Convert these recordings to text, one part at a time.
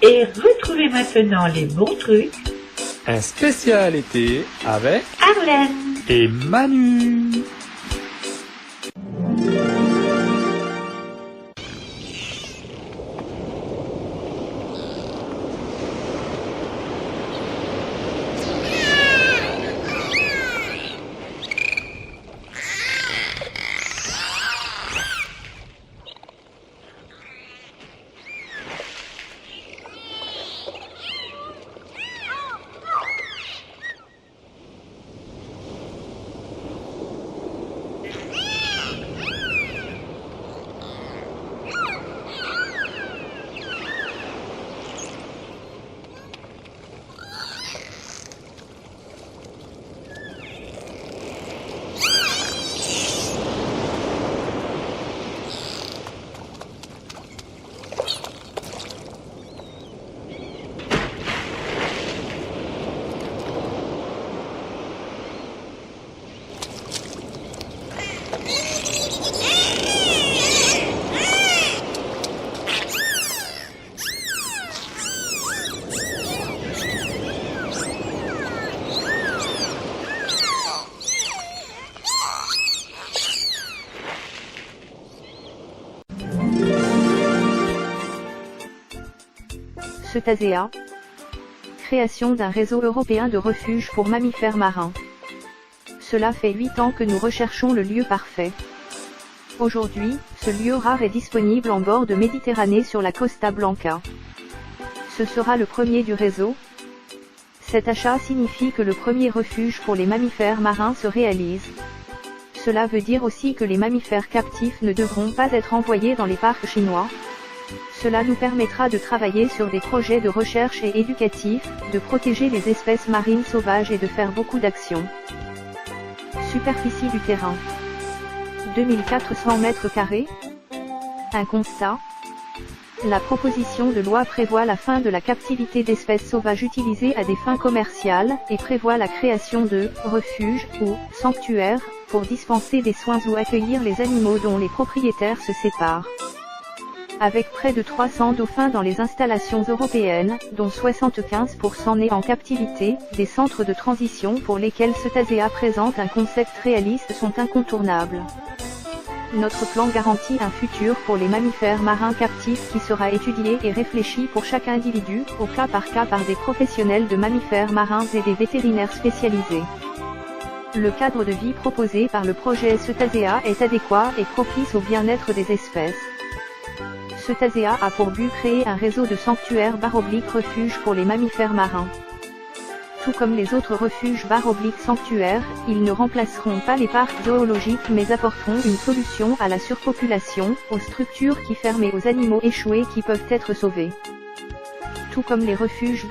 Et retrouvez maintenant les bons trucs. Un spécial été avec Arlène et Manu. Cetazea. Création d'un réseau européen de refuges pour mammifères marins. Cela fait 8 ans que nous recherchons le lieu parfait. Aujourd'hui, ce lieu rare est disponible en bord de Méditerranée sur la Costa Blanca. Ce sera le premier du réseau. Cet achat signifie que le premier refuge pour les mammifères marins se réalise. Cela veut dire aussi que les mammifères captifs ne devront pas être envoyés dans les parcs chinois. Cela nous permettra de travailler sur des projets de recherche et éducatifs, de protéger les espèces marines sauvages et de faire beaucoup d'actions. Superficie du terrain. 2400 mètres carrés. Un constat. La proposition de loi prévoit la fin de la captivité d'espèces sauvages utilisées à des fins commerciales, et prévoit la création de refuges ou sanctuaires, pour dispenser des soins ou accueillir les animaux dont les propriétaires se séparent. Avec près de 300 dauphins dans les installations européennes, dont 75% nés en captivité, des centres de transition pour lesquels Cetazea présente un concept réaliste sont incontournables. Notre plan garantit un futur pour les mammifères marins captifs qui sera étudié et réfléchi pour chaque individu, au cas par des professionnels de mammifères marins et des vétérinaires spécialisés. Le cadre de vie proposé par le projet Cetazea est adéquat et propice au bien-être des espèces. Cetazea a pour but créer un réseau de sanctuaires /refuges pour les mammifères marins. Tout comme les autres refuges /sanctuaires, ils ne remplaceront pas les parcs zoologiques mais apporteront une solution à la surpopulation, aux structures qui ferment et aux animaux échoués qui peuvent être sauvés. Tout comme les refuges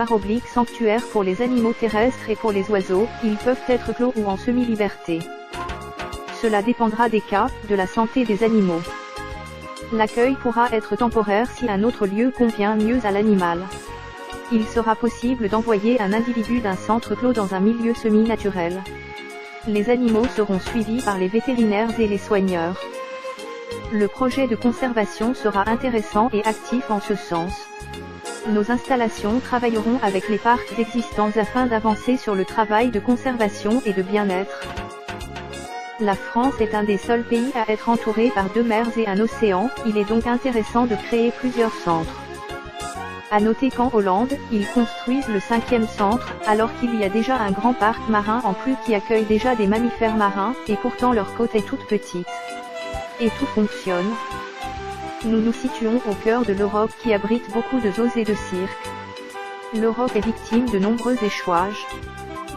/sanctuaires pour les animaux terrestres et pour les oiseaux, ils peuvent être clos ou en semi-liberté. Cela dépendra des cas, de la santé des animaux. L'accueil pourra être temporaire si un autre lieu convient mieux à l'animal. Il sera possible d'envoyer un individu d'un centre clos dans un milieu semi-naturel. Les animaux seront suivis par les vétérinaires et les soigneurs. Le projet de conservation sera intéressant et actif en ce sens. Nos installations travailleront avec les parcs existants afin d'avancer sur le travail de conservation et de bien-être. La France est un des seuls pays à être entouré par 2 mers et un océan, il est donc intéressant de créer plusieurs centres. À noter qu'en Hollande, ils construisent le 5e centre, alors qu'il y a déjà un grand parc marin en plus qui accueille déjà des mammifères marins, et pourtant leur côte est toute petite. Et tout fonctionne. Nous nous situons au cœur de l'Europe qui abrite beaucoup de zoos et de cirques. L'Europe est victime de nombreux échouages.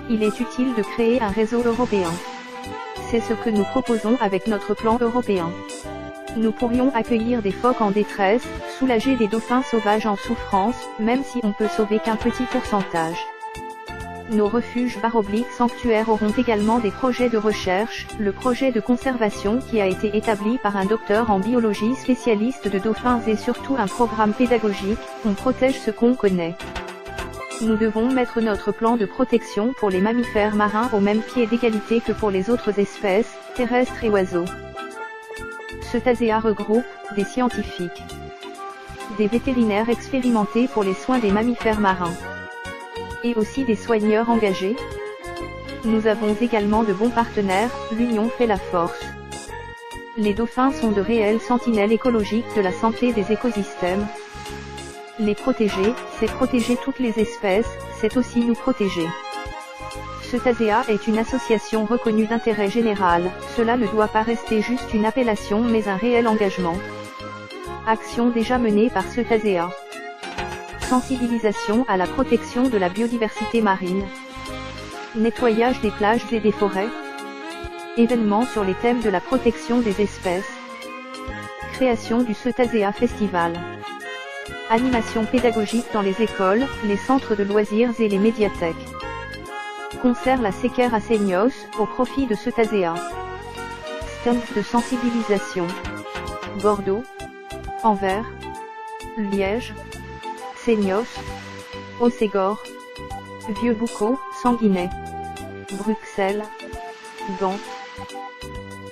Il est utile de créer un réseau européen. C'est ce que nous proposons avec notre plan européen. Nous pourrions accueillir des phoques en détresse, soulager des dauphins sauvages en souffrance, même si on peut sauver qu'un petit pourcentage. Nos refuges /sanctuaires auront également des projets de recherche, le projet de conservation qui a été établi par un docteur en biologie spécialiste de dauphins et surtout un programme pédagogique, on protège ce qu'on connaît. Nous devons mettre notre plan de protection pour les mammifères marins au même pied d'égalité que pour les autres espèces, terrestres et oiseaux. Cetazea regroupe des scientifiques, des vétérinaires expérimentés pour les soins des mammifères marins, et aussi des soigneurs engagés. Nous avons également de bons partenaires, l'union fait la force. Les dauphins sont de réelles sentinelles écologiques de la santé des écosystèmes. Les protéger, c'est protéger toutes les espèces, c'est aussi nous protéger. Cetazea est une association reconnue d'intérêt général, cela ne doit pas rester juste une appellation mais un réel engagement. Action déjà menée par Cetazea. Sensibilisation à la protection de la biodiversité marine. Nettoyage des plages et des forêts. Événements sur les thèmes de la protection des espèces. Création du Cetazea Festival. Animation pédagogique dans les écoles, les centres de loisirs et les médiathèques. Concert La Séquère à Seignos, au profit de Cetazea. Stand de sensibilisation. Bordeaux, Anvers, Liège, Seignos, Hossegor, Vieux-Boucau, Sanguinet, Bruxelles, Gand.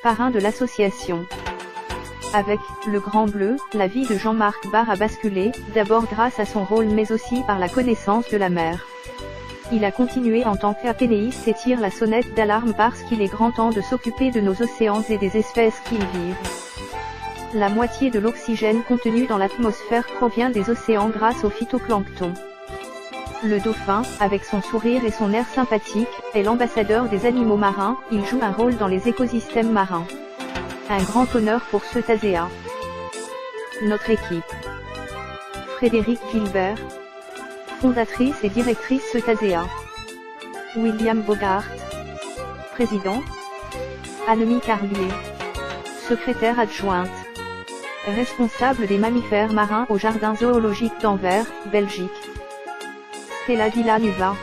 Parrain de l'association. Avec Le Grand Bleu, la vie de Jean-Marc Barre a basculé, d'abord grâce à son rôle mais aussi par la connaissance de la mer. Il a continué en tant qu'apnéiste et tire la sonnette d'alarme parce qu'il est grand temps de s'occuper de nos océans et des espèces qui y vivent. La moitié de l'oxygène contenu dans l'atmosphère provient des océans grâce au phytoplancton. Le dauphin, avec son sourire et son air sympathique, est l'ambassadeur des animaux marins, il joue un rôle dans les écosystèmes marins. Un grand honneur pour Cetazea. Notre équipe. Frédéric Gilbert, fondatrice et directrice Cetazea. William Bogart, président. Annemie Carlier, secrétaire adjointe. Responsable des mammifères marins au Jardin zoologique d'Anvers, Belgique. Stella Villanueva,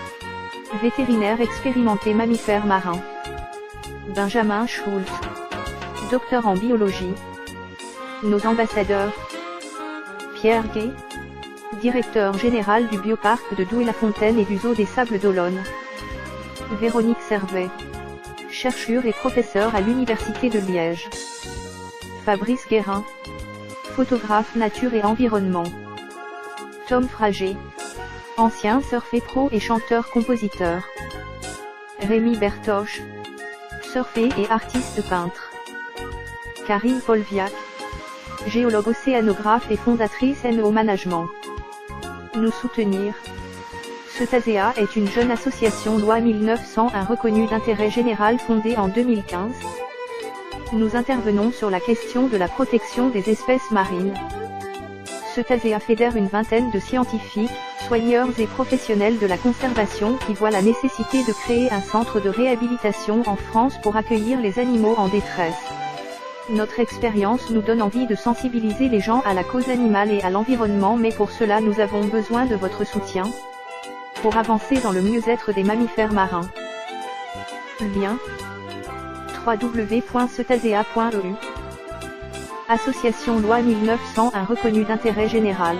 vétérinaire expérimenté mammifères marins. Benjamin Schulz, docteur en biologie. Nos ambassadeurs. Pierre Gay, directeur général du bioparc de Douai-la-Fontaine et du zoo des Sables d'Olonne. Véronique Servet, chercheur et professeur à l'Université de Liège. Fabrice Guérin, photographe nature et environnement. Tom Frager, ancien surfer pro et chanteur-compositeur. Rémi Bertoche, surfer et artiste peintre. Karine Polviac, géologue océanographe et fondatrice NO Management. Nous soutenir. Cetazea est une jeune association loi 1901 reconnue d'intérêt général fondée en 2015. Nous intervenons sur la question de la protection des espèces marines. Cetazea fédère une vingtaine de scientifiques, soigneurs et professionnels de la conservation qui voient la nécessité de créer un centre de réhabilitation en France pour accueillir les animaux en détresse. Notre expérience nous donne envie de sensibiliser les gens à la cause animale et à l'environnement, mais pour cela nous avons besoin de votre soutien pour avancer dans le mieux-être des mammifères marins. Lien www.cetazea.eu. Association loi 1901 reconnue d'intérêt général.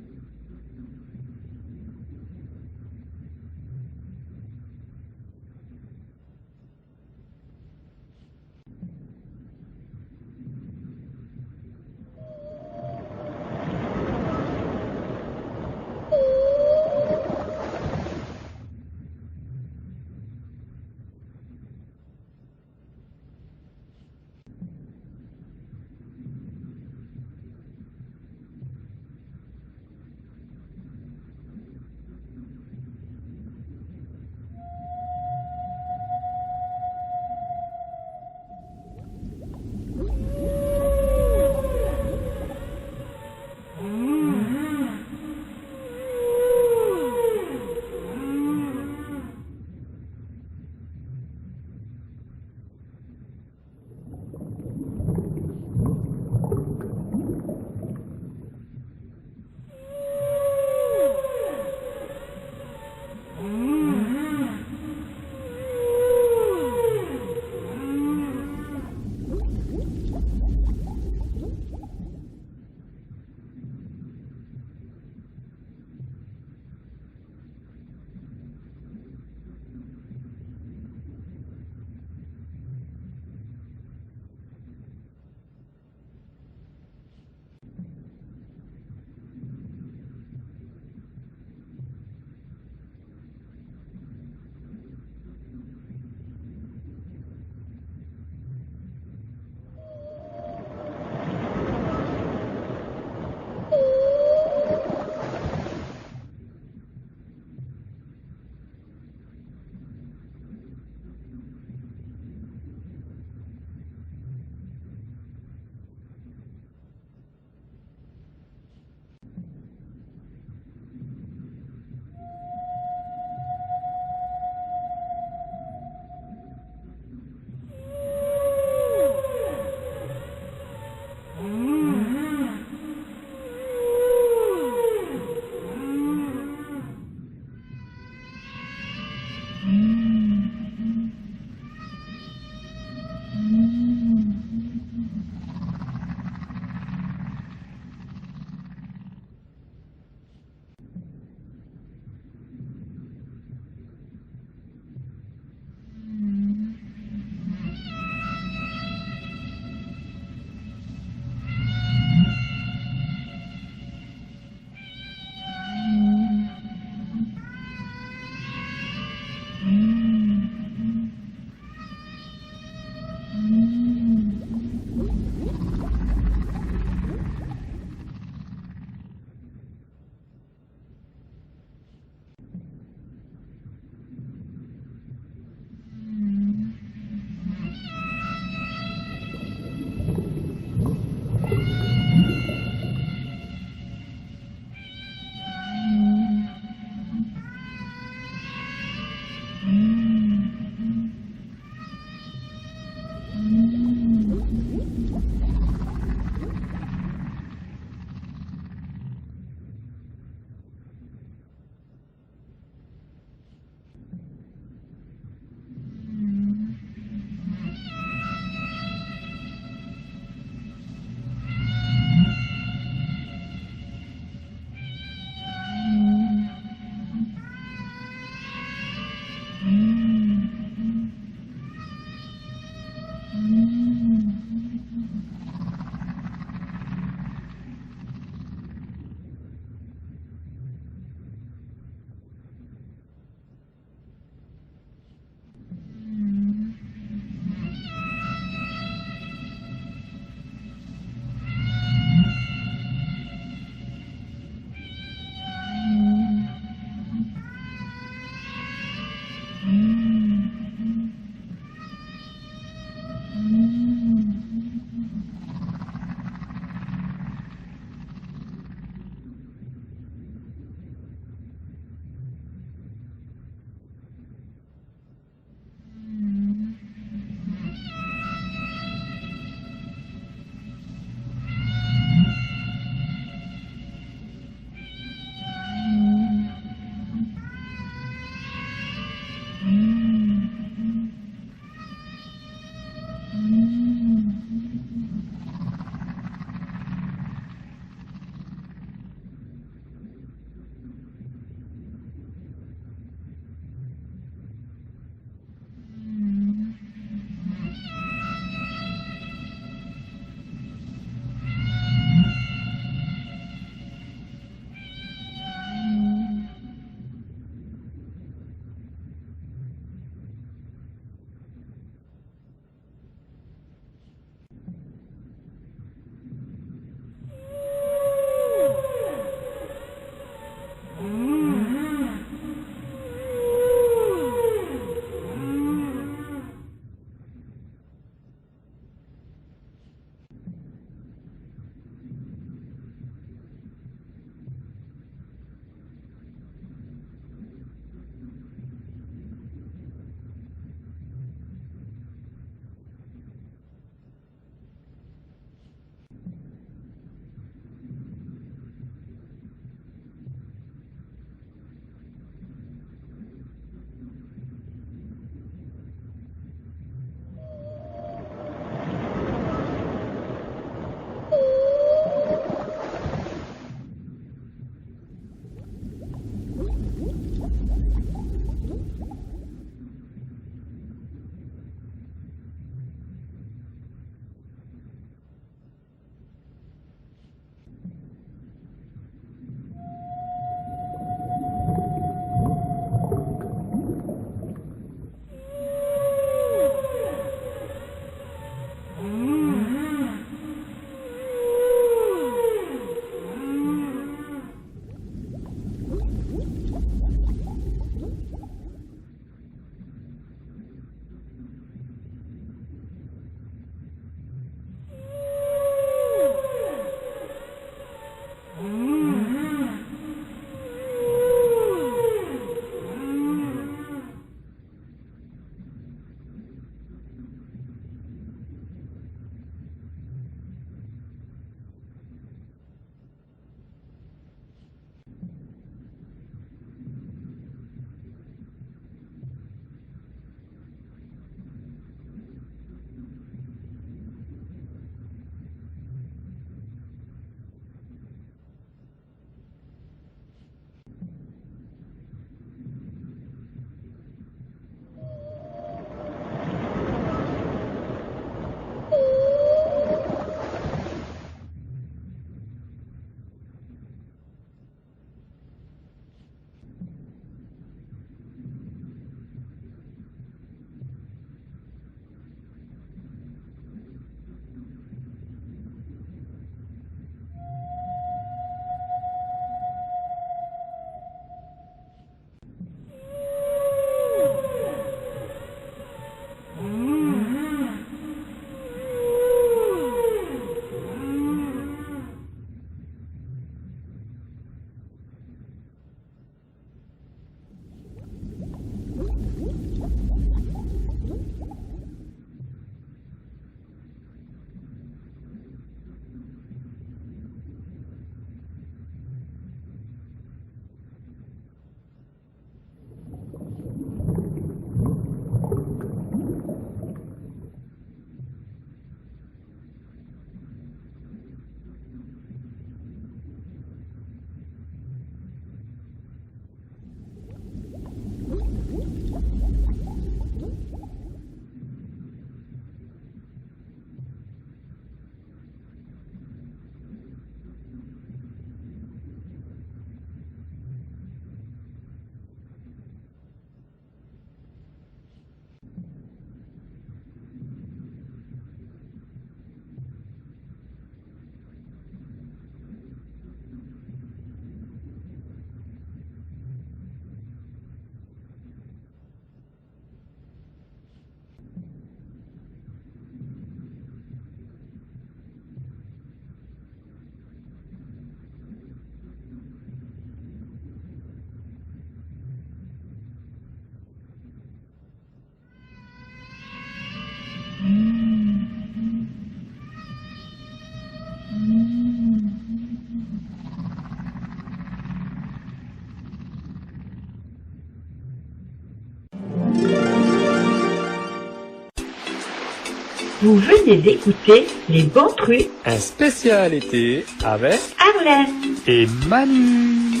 Vous venez d'écouter Les Bons Trucs Un spécial été avec Arlène. et Manu.